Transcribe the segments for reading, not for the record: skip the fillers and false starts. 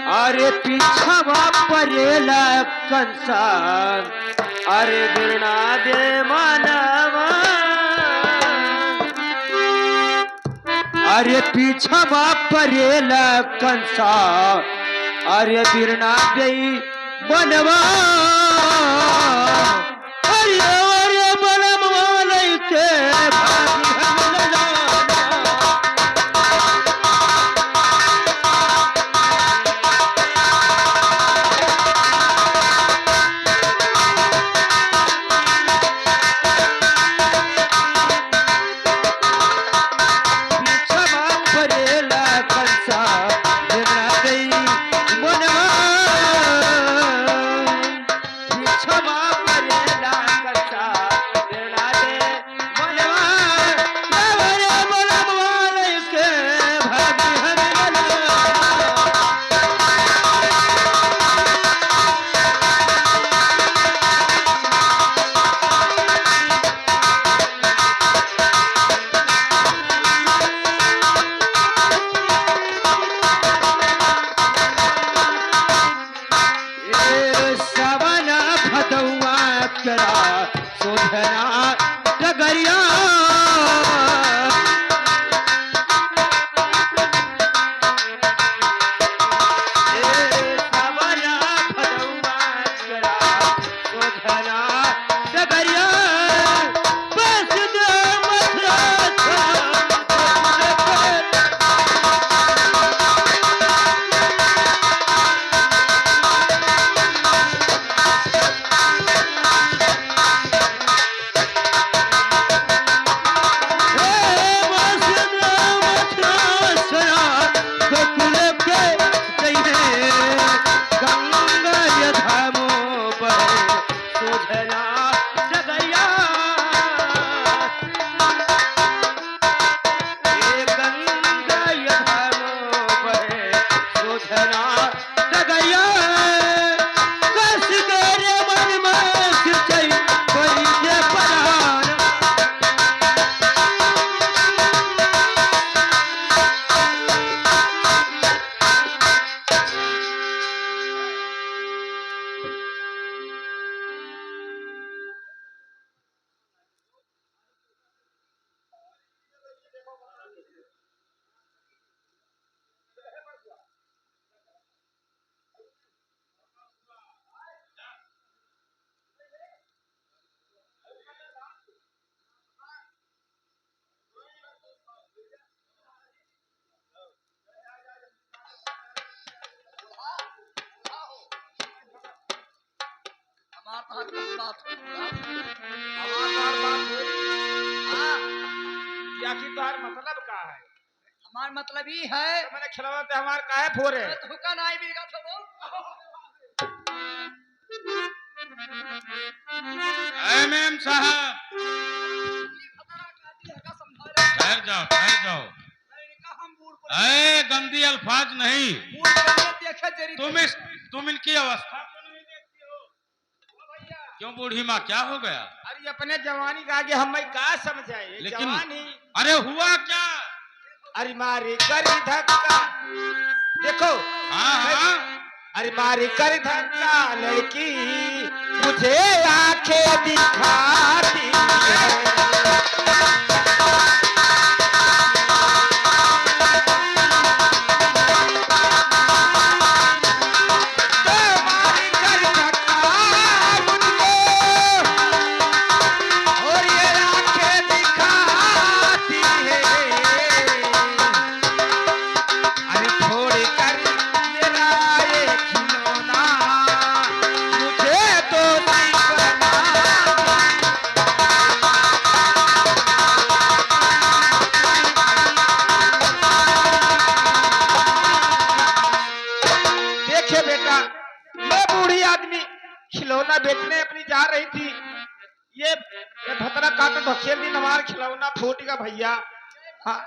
अरे पीछवा परेला कंसा अरे बिरना दे मानवा अरे पीछवा परेला कंसा अरे बिरना दे मनवा अरे अरे बनवा लैके मतलब का है हमार मतलब ही है तो मैंने खिलवा ते हमार काहे फोरे धोखा नहीं मिलेगा तो एमएम साहब ठहर जाओ अरे गंदी अल्फाज नहीं तुम इनकी अवस्था को नहीं देखती हो क्यों बूढ़ी माँ क्या हो गया अरे अपने जवानी का आगे हम का समझाए लेकिन जवानी अरे हुआ क्या अरे मारी करी धक्का देखो हाँ अरे मारी करी धक्का लड़की मुझे आंखें दिखाती है मुझे तो नहीं बना बेटा, मैं बूढ़ी आदमी खिलौना बेचने अपनी जा रही थी, ये भतरा काट ढोखेल दी नवार खिलौना फूट गया भैया। हाँ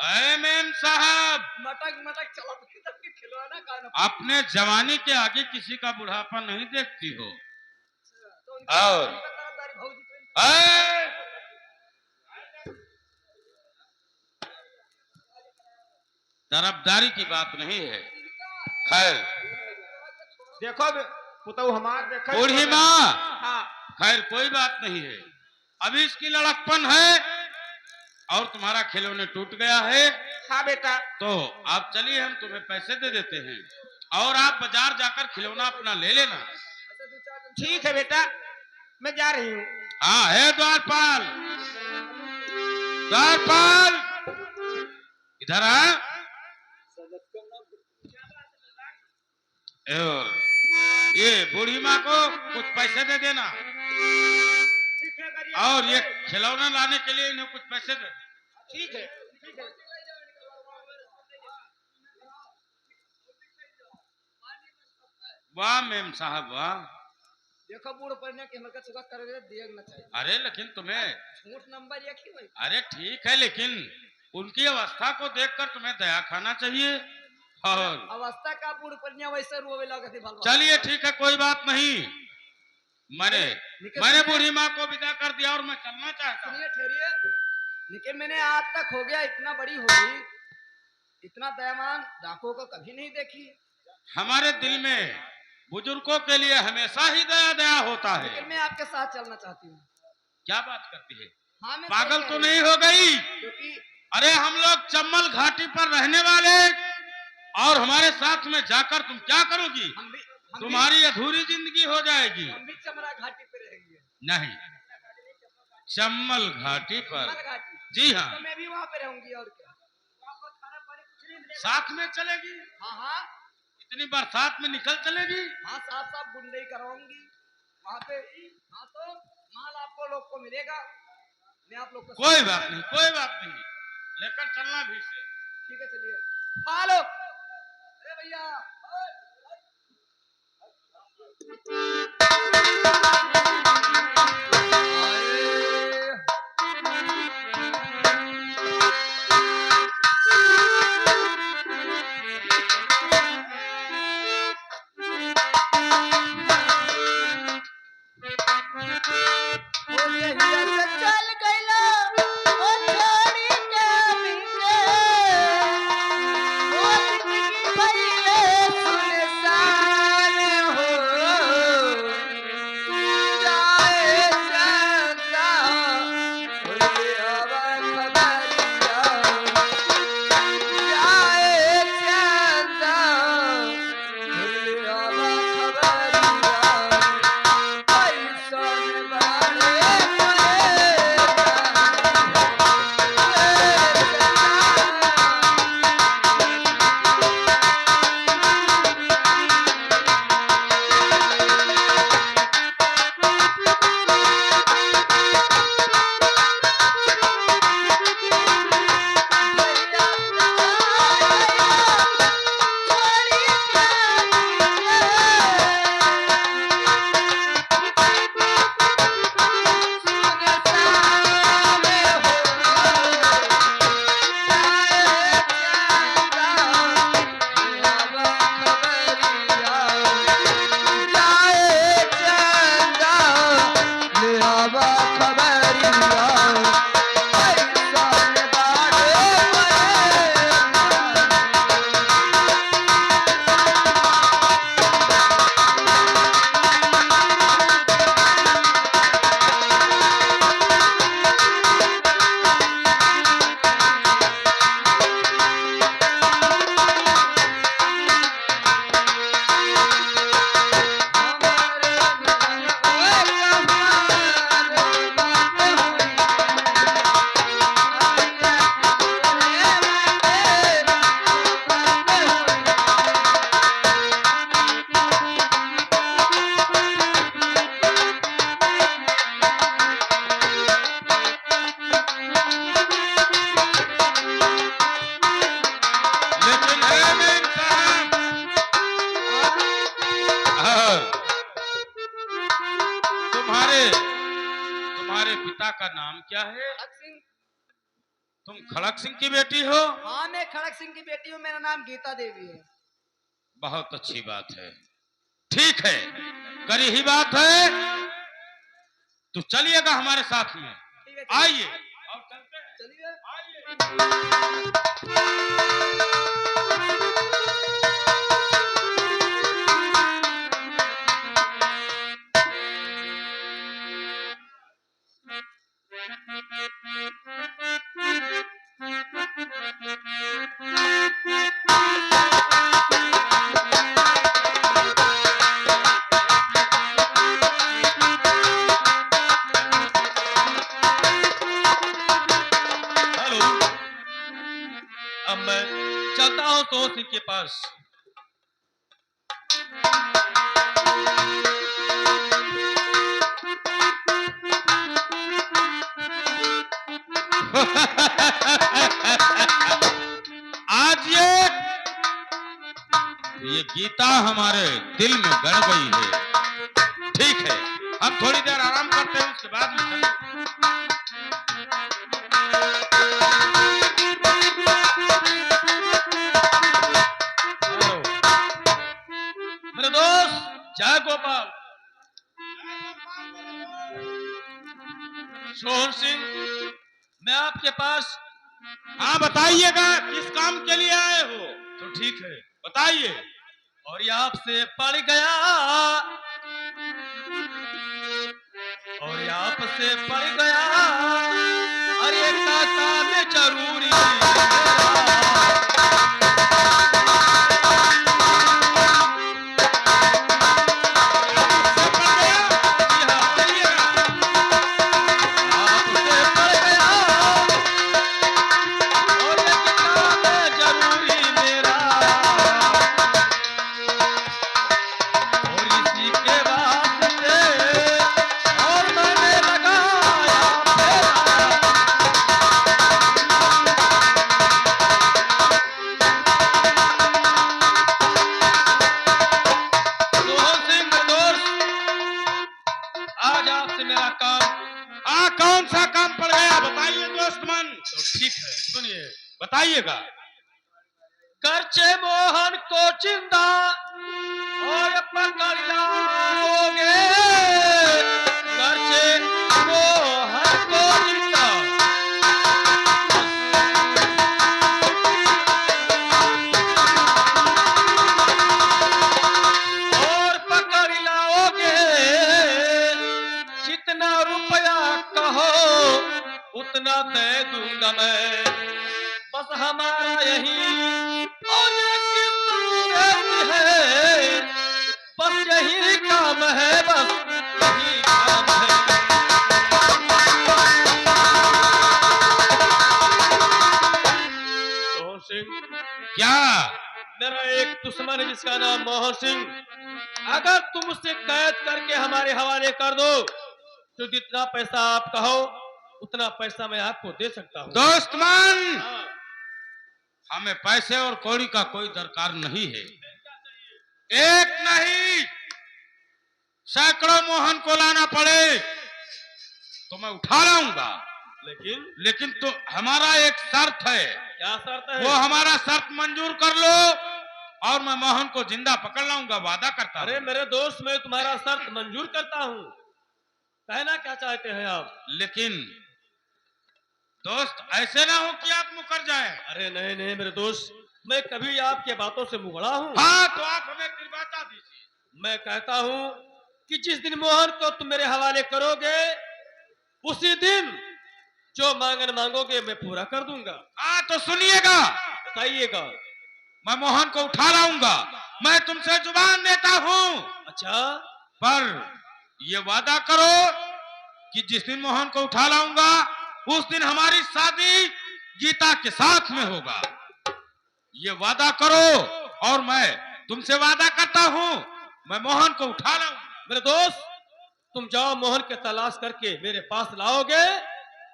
अरे मेम साहब, मटक मटक चला के खिलौना का ना अपने जवानी के आगे किसी का बुढ़ापा नहीं देखती हो। तो और तरफदारी भौजी को अरे, तरफदारी की बात नहीं है। खैर देखो पुतौ हमार देखो बूढ़ी माँ, हाँ खैर कोई बात नहीं है। अभी इसकी लड़कपन है और तुम्हारा खिलौने टूट गया है, हाँ बेटा, तो आप चलिए, हम तुम्हें पैसे दे देते हैं और आप बाजार जाकर खिलौना अपना ले लेना। ऐसे दो चार दिन ठीक है बेटा, मैं जा रही हूँ। हाँ है द्वारपाल, द्वारपाल इधर आ। और ये बूढ़ी माँ को कुछ पैसे दे देना और ये खिलौना लाने के लिए इन्हें कुछ पैसे दे। ठीक है। वाह मेम साहब वाह। देखो बूढ़ पड़ने के हमका चुका कर देना चाहिए। अरे लेकिन तुम्हें, झूठ नंबर एक ही भाई। अरे ठीक है, लेकिन उनकी अवस्था को देखकर तुम्हें दया खाना चाहिए। और अवस्था का बूढ़ पड़ने वैसे रोवे लगा थे भलवा। चलिए ठीक है, कोई बात नहीं। मैंने बूढ़ी माँ को विदा कर दिया और मैं चलना चाहता हूँ। सुनिए ठहरिए, लेकिन मैंने आज तक हो गया इतना बड़ी होगी, इतना दयावान डाकुओं को कभी नहीं देखी। हमारे दिल में बुजुर्गों के लिए हमेशा ही दया दया होता है। लेकिन मैं आपके साथ चलना चाहती हूँ। क्या बात करती है, हाँ मैं पागल सही तो कह रही नहीं हूँ। हो गई? क्योंकि अरे हम लोग चम्बल घाटी पर रहने वाले, और हमारे साथ में जाकर तुम क्या करोगी? तुम्हारी अधूरी जिंदगी हो जाएगी। हम भी चमरा घाटी पे रहेंगे। नहीं, चम्बल घाटी पर, चमरा घाटी, जी हाँ। तो मैं भी वहाँ पे रहूंगी और क्या। साथ में चलेगी? हाँ हाँ इतनी बरसात में निकल चलेगी? हाँ, साफ साफ गुंडई कराऊंगी वहाँ पे। हाँ तो माल आपको लोग को मिलेगा, मैं आप लोग को। कोई बात नहीं, कोई बात नहीं, लेकर चलना भी से। ठीक है चलिए। हेलो अरे भैया, चल गइला ओ छोड़ी के मिले, ओ जिंदगी भइले सुने पिता का नाम क्या है? खड़क सिंह। तुम खड़क सिंह की बेटी हो? हाँ, मैं खड़क सिंह की बेटी हूँ, मेरा नाम गीता देवी है। बहुत अच्छी बात है। ठीक है, करी ही बात है। तो चलिएगा हमारे साथ में। ठीक है, आइए और चलते हैं। चलिए। आइए। हेलो, अब मैं चलता हूँ तो सिंह के पास। आज ये गीता हमारे दिल में गड़ गई है। ठीक है, हम थोड़ी देर आराम करते हैं, उसके बाद में हेलो, मेरे दोस्त जय गोपाल। सोहन सिंह, मैं आपके पास। हाँ बताइएगा, किस काम के लिए आए हो? तो ठीक है, बताइए। और ये आपसे पड़ गया, और ये आपसे पड़ गया, अरे काका में जरूरी कौन सा काम पड़ गया, बताइए दोस्त मन। तो ठीक है, सुनिए, बताइएगा। करचे मोहन को चिंता और पकड़ लाओगे, करचे मोहन को चिंता और पकड़ लाओगे, जितना रुपया कहो उतना दे दूंगा मैं, बस हमारा यही और है, बस यही काम है, बस यही काम है। मोहन सिंह, क्या? मेरा एक दुश्मन है जिसका नाम मोहन सिंह। अगर तुम उसे कैद करके हमारे हवाले कर दो तो जितना पैसा आप कहो उतना पैसा मैं आपको दे सकता हूँ। दोस्त मान, हमें पैसे और कौड़ी का कोई दरकार नहीं है। एक नहीं, सैकड़ों मोहन को लाना पड़े तो मैं उठा लाऊंगा, लेकिन तो हमारा एक शर्त है। क्या शर्त है? वो हमारा शर्त मंजूर कर लो और मैं मोहन को जिंदा पकड़ लाऊंगा, वादा करता हूं। अरे मेरे दोस्त, मैं तुम्हारा शर्त मंजूर करता हूँ, कहना क्या चाहते हैं आप? लेकिन दोस्त ऐसे ना हो कि आप मुकर जाएं। अरे नहीं नहीं मेरे दोस्त, मैं कभी आपके बातों से मुकरा हूँ? हाँ, तो आप हमें दिलवाता दीजिए। मैं कहता हूँ कि जिस दिन मोहन को तुम मेरे हवाले करोगे उसी दिन जो मांगन मांगोगे मैं पूरा कर दूंगा। हाँ तो सुनिएगा, बताइएगा। मैं मोहन को उठा लाऊंगा, मैं तुमसे जुबान देता हूँ। अच्छा, पर ये वादा करो कि जिस दिन मोहन को उठा लाऊंगा उस दिन हमारी शादी गीता के साथ में होगा। ये वादा करो, और मैं तुमसे वादा करता हूँ मैं मोहन को उठा लाऊंगा। मेरे दोस्त, तुम जाओ, मोहन के तलाश करके मेरे पास लाओगे,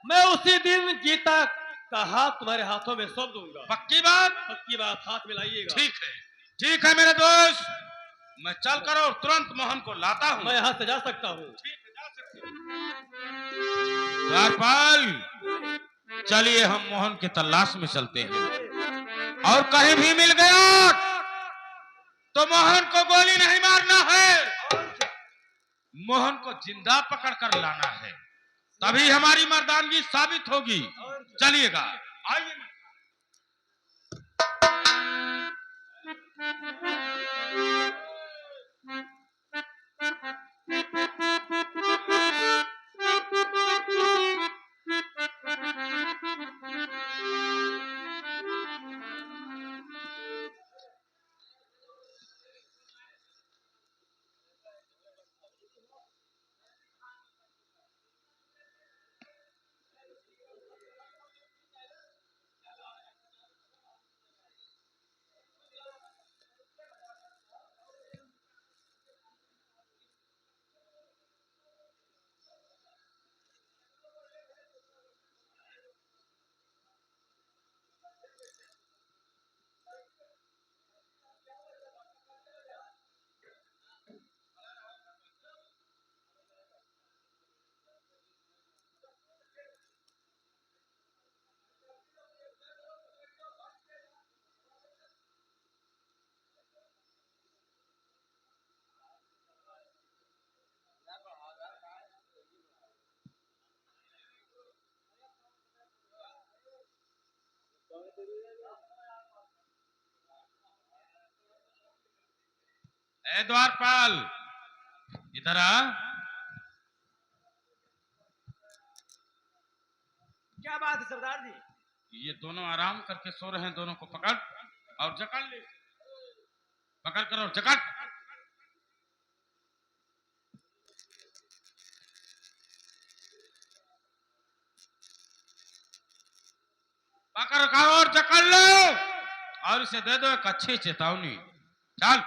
मैं उसी दिन गीता का हाथ तुम्हारे हाथों में सौंप दूंगा। पक्की बात? पक्की बात, हाथ में लाइएगा। ठीक है मेरे दोस्त, मैं चल कर और तुरंत मोहन को लाता हूँ। मैं यहाँ से जा सकता हूँ? ठीक है, जा सकते हो। द्वारपाल, चलिए हम मोहन की तलाश में चलते हैं, और कहीं भी मिल गया तो मोहन को गोली नहीं मारना है, मोहन को जिंदा पकड़ कर लाना है, तभी हमारी मर्दानगी साबित होगी। चलिएगा, आइए। ए द्वारपाल, इधर आ। क्या बात है सरदार जी? ये दोनों आराम करके सो रहे हैं, दोनों को पकड़ और जकड़ ले, पकड़ कर और जकड़। पकड़ रखा और जकड़ लो, और इसे दे दो एक अच्छी चेतावनी। चल।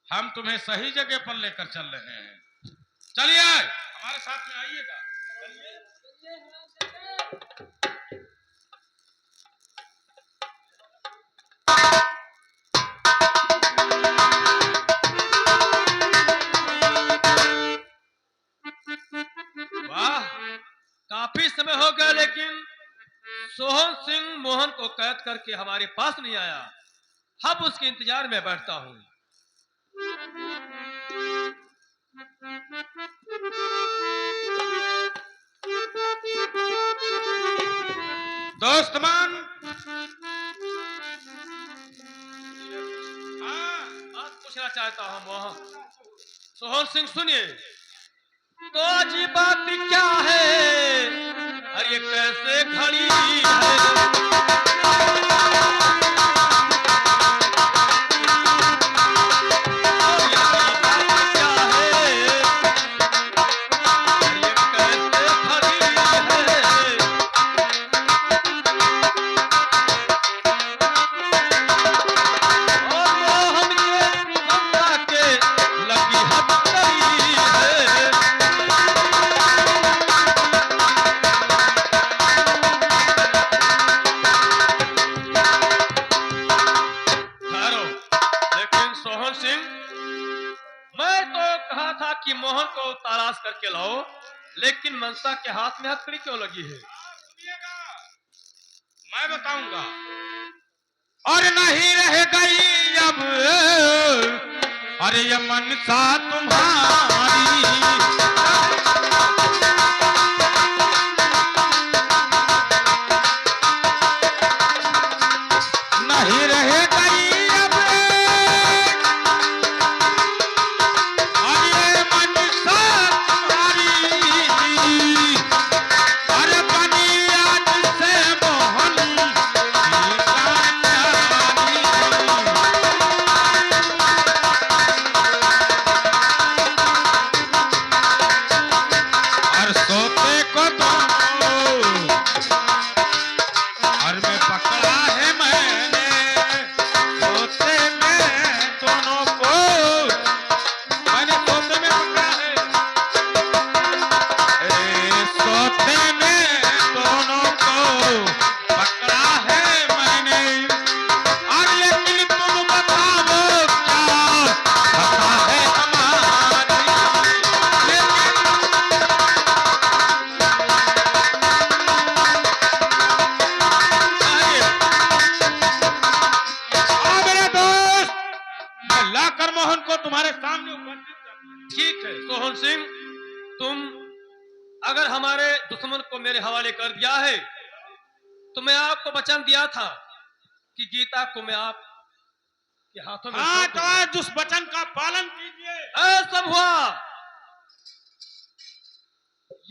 हम तुम्हें सही जगह पर लेकर चल रहे हैं, चलिए हमारे साथ में आइएगा। वाह, काफी समय हो गया, लेकिन सोहन सिंह मोहन को कैद करके हमारे पास नहीं आया। अब उसके इंतजार में बैठता हूँ। दोस्तमान, बात पूछना चाहता हूँ मोहन। सोहन सिंह सुनिए, तो आज ये बात क्या है? अरे ये कैसे खड़ी है? कि मोहन को तलाश करके लाओ, लेकिन मनसा के हाथ में हथकड़ी क्यों लगी है? मैं बताऊंगा। और नहीं रह गई अब, अरे ये मनसा तुम्हारी, नहीं रह गई अब, अरे मनसा तुम्हारी, अरे बनी आज से मोहन की कहानी। तुम्हारे सामने उपस्थित करते ठीक है सोहन सिंह, तुम अगर हमारे दुश्मन को मेरे हवाले कर दिया है तो मैं आपको वचन दिया था कि गीता को मैं आपके हाथों में हैं। हाँ, सौंप तो दूंगा। आज उस वचन का पालन कीजिए। सब हुआ।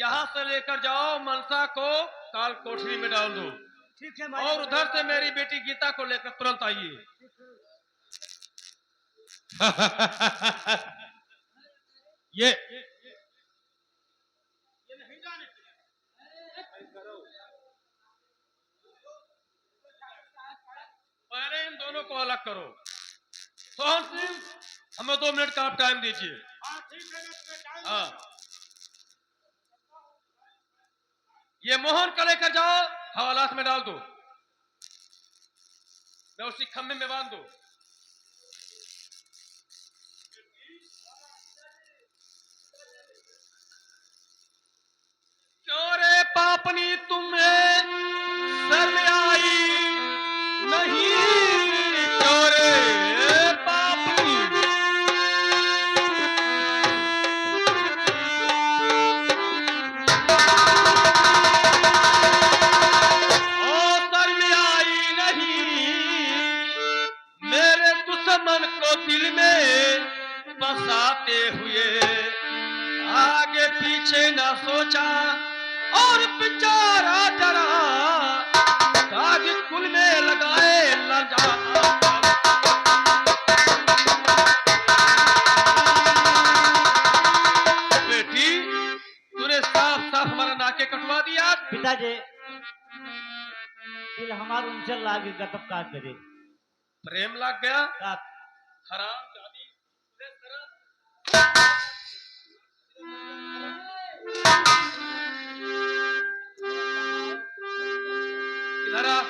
यहाँ से लेकर जाओ मनसा को, काल कोठरी में डाल दो, ठीक है और उधर से मेरी बेटी गीता को लेकर तुरंत आइए। ये पहले इन दोनों को अलग करो। सोहन सिंह, हमें 2 मिनट का आप टाइम दीजिए। हाँ, ये मोहन का लेकर जाओ, हवालात में डाल दो, मैं उसी खम्भे में बांध दो। क्यों रे पापनी तुम्हें शर्म आई नहीं? क्यों रे पापनी? ओ शर्म आई नहीं? मेरे दुश्मन को दिल में बसाते हुए आगे पीछे न सोचा और बेचारा जरा काज कुल में लगाए लजा। बेटी, तूने साफ साफ हमारा नाके कटवा दिया। पिताजी दिल हमार उनसे लागे तब का करे। प्रेम लग गया। का हराम जादी, इधर आ,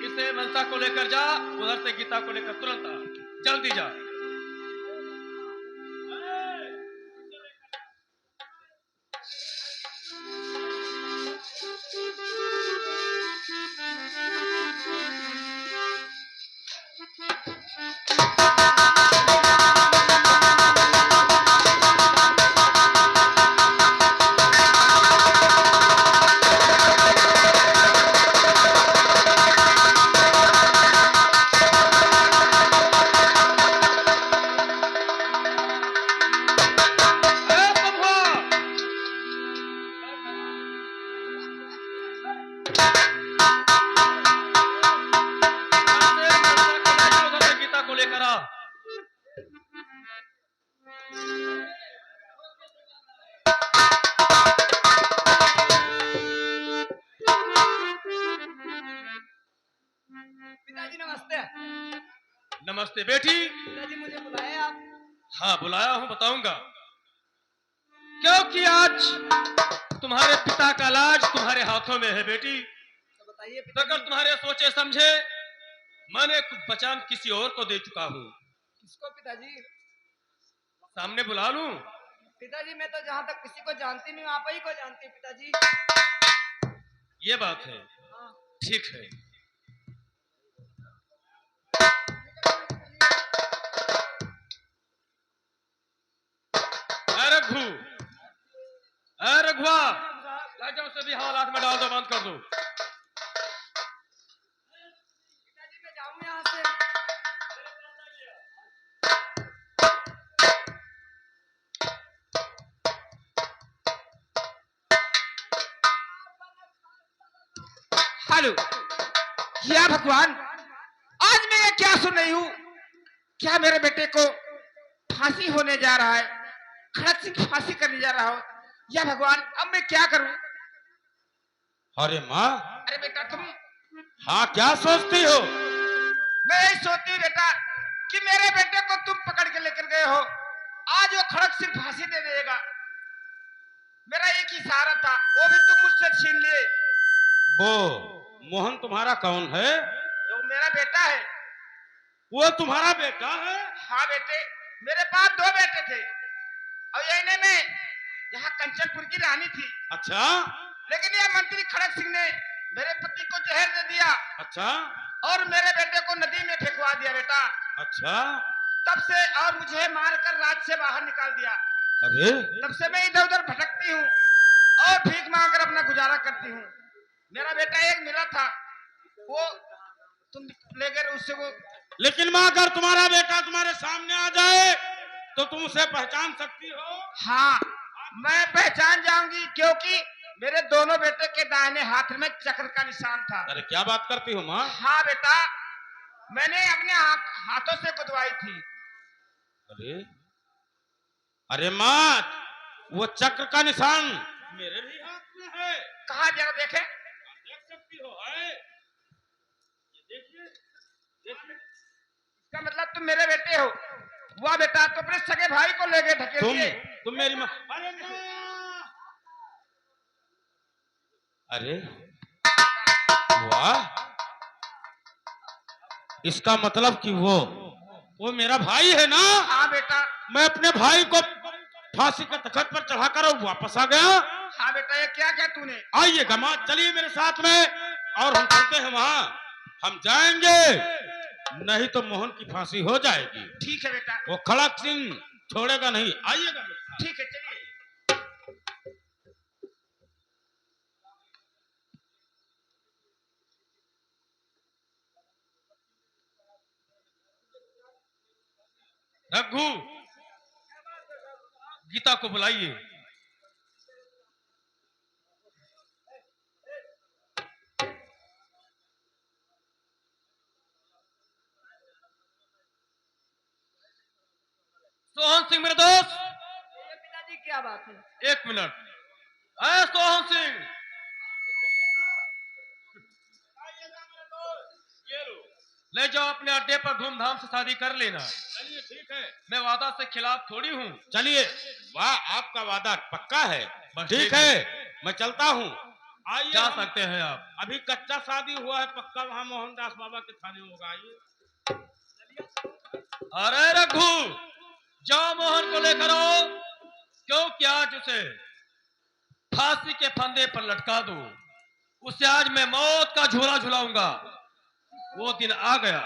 इसे मनसा को लेकर जा, उधर से गीता को लेकर तुरंत आ, जल्दी जा। गीता को लेकर आ। पिताजी नमस्ते। नमस्ते बेटी। पिताजी मुझे बुलाए आप? हाँ बुलाया हूँ, बताऊंगा। क्योंकि आज तुम्हारे पिता का लाज तुम्हारे हाथों में है बेटी। तो बताइए तो अगर तुम्हारे सोचे समझे मैंने कुछ वचन किसी और को दे चुका हूँ। किसको पिताजी? सामने बुला लूं? पिताजी मैं तो जहाँ तक किसी को जानती नहीं हूँ, आप ही को जानती हूँ पिताजी। ये बात है, हाँ। ठीक है। रघु, रघुआ, लाजो से भी हालात में डाल दो, बंद कर दो। पिताजी मैं जाऊँ यहाँ से? हेलो, या भगवान, आज मैं ये क्या सुन रही हूँ? क्या मेरे बेटे को फांसी होने जा रहा है? खड़क सिंह फांसी करने जा रहा हो? या भगवान, अब मैं क्या करूं? अरे माँ, अरे बेटा तुम, हाँ क्या सोचती हो? मैं यही सोचती हूँ बेटा कि मेरे बेटे को तुम पकड़ के लेकर गए हो, आज वो खड़क सिंह फांसी दे देगा। मेरा एक ही सहारा था, वो भी तुम मुझसे छीन लिए। वो मोहन तुम्हारा कौन है? जो मेरा बेटा है। वो तुम्हारा बेटा है? हाँ बेटे, मेरे पास 2 बेटे थे और यही में यहाँ कंचनपुर की रानी थी। अच्छा लेकिन यह मंत्री खड़क सिंह ने मेरे पति को जहर दे दिया अच्छा और मेरे बेटे को नदी में फेंकवा दिया बेटा। अच्छा। तब से और मुझे मारकर राज से बाहर निकाल दिया। अरे तब से मैं इधर उधर भटकती हूँ और भीख मांगकर अपना गुजारा करती हूँ। मेरा बेटा एक मिला था, वो तुम ले गए उससे वो। लेकिन माँ अगर तुम्हारा बेटा तुम्हारे सामने आ जाए तो तुम उसे पहचान सकती हो? हाँ, मैं पहचान जाऊंगी, क्योंकि मेरे दोनों बेटे के दाहिने हाथ में चक्र का निशान था। अरे क्या बात करती हो माँ? हाँ बेटा, मैंने अपने हाथों से खुदवाई थी। अरे अरे माँ, वो चक्र का निशान मेरे भी हाथ में है। कहा जरा देखे। देख सकती हो, है ये देखिए देखिए। इसका मतलब तुम मेरे बेटे हो। वाह बेटा, तो अपने सगे भाई को ले गए धकेल दिए। तुम मेरी माँ। अरे माँ! अरे वाह, इसका मतलब कि वो मेरा भाई है ना? हाँ बेटा। मैं अपने भाई को फांसी के तख्त पर चढ़ाकर वापस आ गया। हाँ बेटा, ये क्या क्या तूने। आइएगा माँ, चलिए मेरे साथ में और हम चलते हैं वहां। हम जाएंगे, नहीं तो मोहन की फांसी हो जाएगी। ठीक है बेटा। वो खड़क सिंह छोड़ेगा नहीं। आइएगा मेरे साथ। ठीक है, चलिए। रघु, गीता को बुलाइए। सोहन सिंह मेरे दोस्त, पिताजी क्या बात है। एक मिनट। है सोहन सिंह, ये लो, ले जाओ अपने अड्डे पर, धूमधाम से शादी कर लेना। चलिए ठीक है। मैं वादा से खिलाफ थोड़ी हूँ। चलिए, वाह आपका वादा पक्का है। बस ठीक ठीक है, है। मैं चलता हूँ। आइए, जा हम- सकते हैं आप। अभी कच्चा शादी हुआ है, पक्का वहाँ मोहनदास बाबा के थाने होगा। आइए। अरे रघु, जाओ मोहन को लेकर आओ, क्योंकि आज उसे फांसी के फंदे पर लटका दो। उसे आज मैं मौत का झूला झुलाऊंगा। वो दिन आ गया।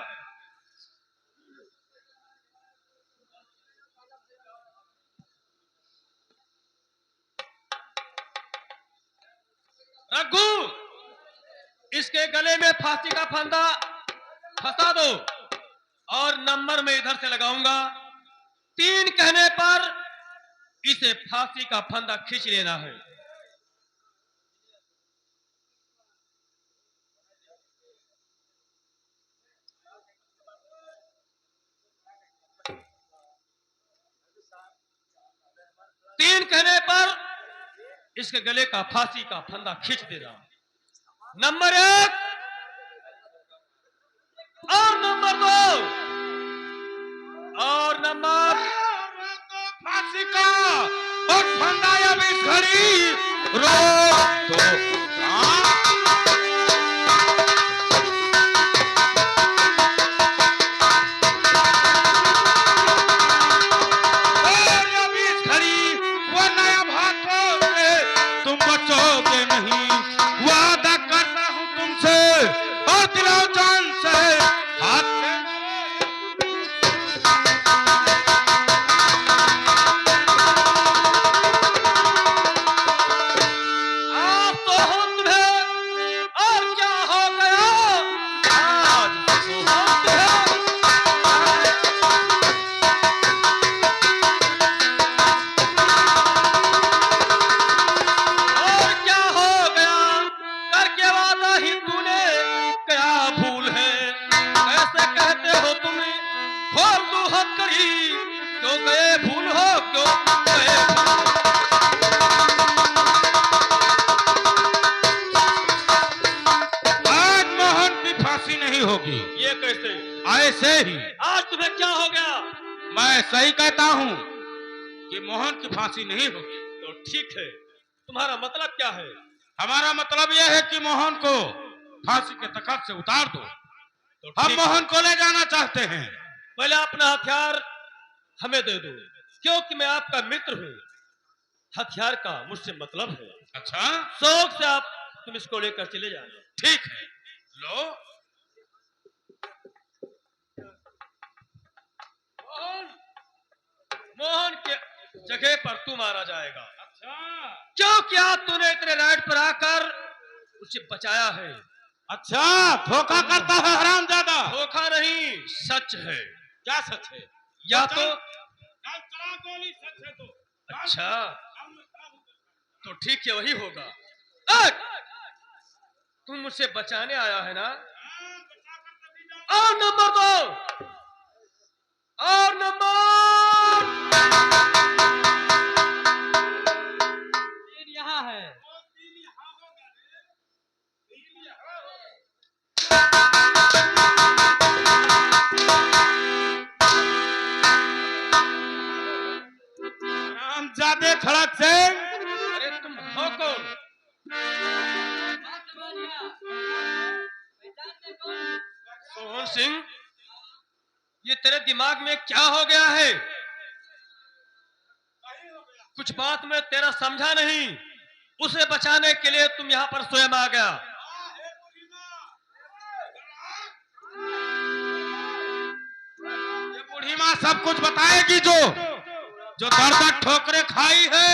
रघु, इसके गले में फांसी का फंदा फंसा दो और नंबर में इधर से लगाऊंगा। 3 कहने पर इसे फांसी का फंदा खींच लेना है। तीन कहने पर इसके गले का फांसी का फंदा खींच देना। नंबर 1 और नंबर 2 और नंबर। फांसी का और फंदा अब इस घड़ी रोक दो। हाँ? और अब इस घड़ी वो नया भाषण से तुम बचोगे नहीं। वादा करता हूँ तुमसे और दिलो जान से हाथ में आज तो हम तुम्हें और क्या हो गया। आज तो हम तुम्हें और क्या हो गया। करके वादा ही तूने क्या भूल है। ऐसे कहते हो तुम, खोल दू हथकड़ी, क्यों गए भूल हो, क्यों गए भूल हो। आज मोहन की फांसी नहीं होगी। ये कैसे। ऐसे ही आज तुम्हें क्या हो गया। मैं सही कहता हूँ कि मोहन की फांसी नहीं होगी। तो ठीक है, तुम्हारा मतलब क्या है। हमारा मतलब यह है कि मोहन को फांसी के तख्त से उतार दो। तो हम ठीक, मोहन को ले जाना चाहते हैं। पहले अपना हथियार हमें दे दो, क्योंकि मैं आपका मित्र हूँ। हथियार का मुझसे मतलब है। अच्छा शौक से आप तुम इसको लेकर चले जाना। ठीक है, लो। मोहन के जगह पर तू मारा जाएगा। क्यों क्या तूने इतने राइट पर आकर उसे बचाया है? अच्छा, धोखा करता है हरामजादा। धोखा नहीं, सच है। क्या सच है? या तो गोली सच है तो। अच्छा, तो ठीक है, वही होगा। तुम मुझसे बचाने आया है ना? और नंबर दो, और नंबर यहाँ है। हरामजादे खड़क सिंह। अरे तुम हो कौन? सोहन सिंह, ये तेरे दिमाग में क्या हो गया है? कुछ बात में तेरा समझा नहीं। उसे बचाने के लिए तुम यहाँ पर स्वयं आ गया। ये बूढ़ी माँ सब कुछ बताएगी, जो दर्द ठोकरे खाई है।